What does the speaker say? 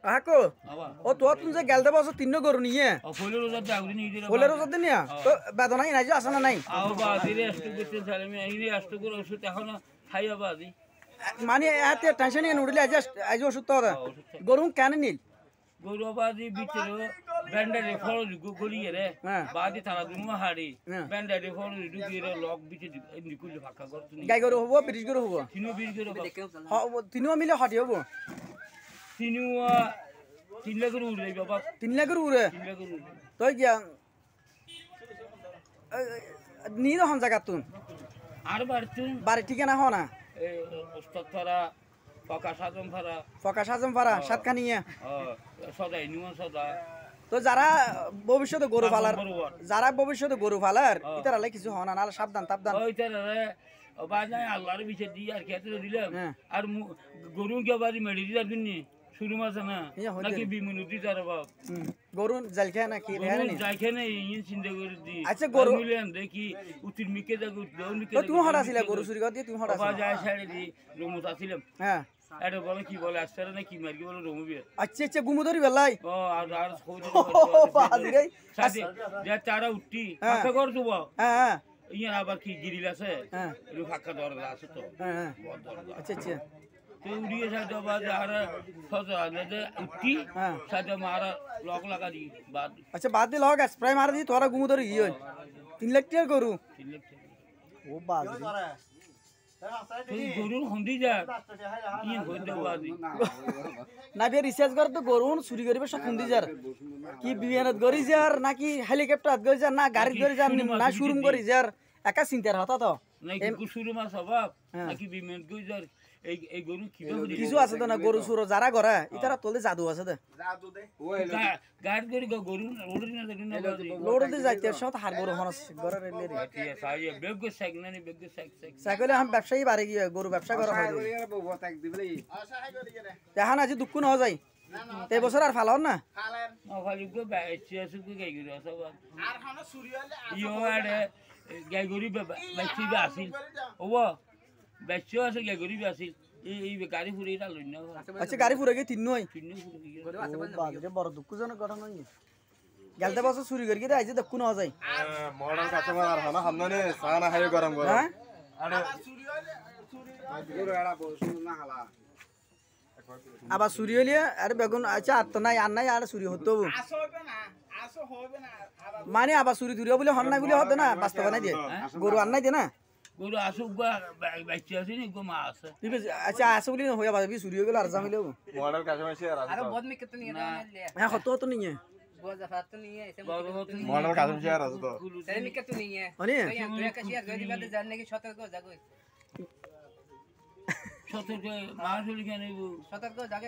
আহাকো ও তো তুমি যে গেলতে বসো তিন গরু নিয়ে হলে রোজার দিন নিয়া তো বেদনা নাই যে আসে না নাই মানে এতে টেনশন নিয়ে উঠলে আজ ওষুধ তো গরু কেন নিল গরু বাদি বিচের ব্যান্ডারে ফল গলিয়ে রে বাদি তারা দুনো হাড়ি ব্যান্ডারে ফল ঢুকিয়ে লক বিচে এমনি কুলে ফাঁকা করতে গাই গরু হবো ব্রিজ গরু হবো তিনো বীর গরু তিনো মিলে হাঁটি হবো তিনো 3 লাখ উড়ে বাবা 3 লাখ উড়ে 3 লাখ উড়ে তো গিয়া নি হন জায়গা তুন আর বাড়ি ঠিকানা হ না এই ওস্তাদ পাড়া ফকাশ আজম পাড়া সাতখানি সদাই নিমন সদা তো যারা ভবিষ্যতে গরু ফালার ইতার আলে কিছু হনা না সাবধান সাবধান বাজায় আল্লাহর বিছে দি আর খেতে দিলাম আর গরু কে বাড়ি মেডি দিলাম দিননি শুরু মাছ না নাকি বিমনুতি তার বাপ গরু জাল খায় না কি যাই খায় না ইন চিন্তা করে দি আচ্ছা গরু মিলাম দেখি উতির মিকে দা দৌন মিকে তো তুমি হড়া ছিল গরু চুরি করে দিয়ে তুমি হড়া বাজায় ছাড়ে দি রুমুত আসিলাম হ্যাঁ এটা বলে কি বলে আসছে না কি মারি বলে রুমু বিয়ে আচ্ছা গুমুদরি বেলাই ও আর খোঁজ বাজি রে সাথে যে তারা উঠি ফাঁকা কর দেব হ্যাঁ ইয়া আবার কি গিরিল আছে হ্যাঁ একটু ফাঁকা দরজা আছে তো হ্যাঁ আচ্ছা আচ্ছা তো উড়িয়ে সাথে বাজে আর সজা যে উঠি সাথে মারা লক লাগা দি বাদ আচ্ছা বাদ দিল হোক স্প্রে মার দি তোরা গুমুদরি কি হই 3 লাখ টাকা গরু 3 লাখ ও বাজি গরুর হন্দি যা কি হইতে বাদি না বে রিসার্চ কর তো গরুন চুরি করিবে সব হন্দি যার কি বিমানত গরি যার নাকি হেলিকপ্টার গরি যার না গাড়ি গরি যার না শোরুম গরি যার একা চিন্তার হতা তো নাকি কুসুর মাছ অভাব নাকি বিমান গই যার এই গরু কি কিছু আছে তো না গরু সুর যারা গরা ইতারা তোলে জাদু আছে দে গাড়ি গরি গরু লোড়ি না দেখি না লোড়তে যাইতে সব হার গরু হনস গরা রেলে রে আচ্ছা সাইয়ে বেগ সাইক না নি বেগ সাইক সাইকেলে हम ব্যবসায়ী বাড়ি গিয়ে গরু ব্যবসা করা হয় দেখা না যে দুঃখ না যায় এই বছর আর ফালাও না ফালি গো বাইছে আছে গো গাই গরি সব আর হানা চুরি হলে ইও আরে গাই গরি বাইছি আসিল ওবা বাইছে আছে গাই গরি আসিল এই গাড়ি ফুরে এটা লই না আচ্ছা গাড়ি ফুরে গিয়ে তিন নয় ফুরে বাজরে বড় দুঃখজনক ঘটনা নয় গেলতে বছর চুরি করি গিয়ে আইছে দেখু না যায় মডার্ন কাস্টমার আর হানা হামনানে সানা হাই গরম গরম হ্যাঁ আরে চুরি এড়া বসু না হালা আবার চুরি হইলে আরে বেগুন আচ্ছা আর তো নাই আর নাই আর চুরি হতো মানে আবার চুরি ধুরিয়া বলে হন নাই বলে হতো না বাস্তব নাই দিয়ে গরু আর নাই দিয়ে না গরু আসুক বাইছে আছে নি গো মা আছে আচ্ছা আছে বলে হইয়া বাবি চুরি হয়ে গেল আর জামিলেও মডার্ন কাস্টমার সে আর আরে বহুত মিকে তো নিয়ে না হ্যাঁ হতো তো নিয়ে বজাফাত তো নিয়ে এসে মডার্ন কাস্টমার সে আর আছে তো তাই মিকে তো নিয়ে অনি তুই কাছে গদি বাদে জানলে কি সতর্ক যাগো সতর্ক মানুষ কেন সতর্ক জাগে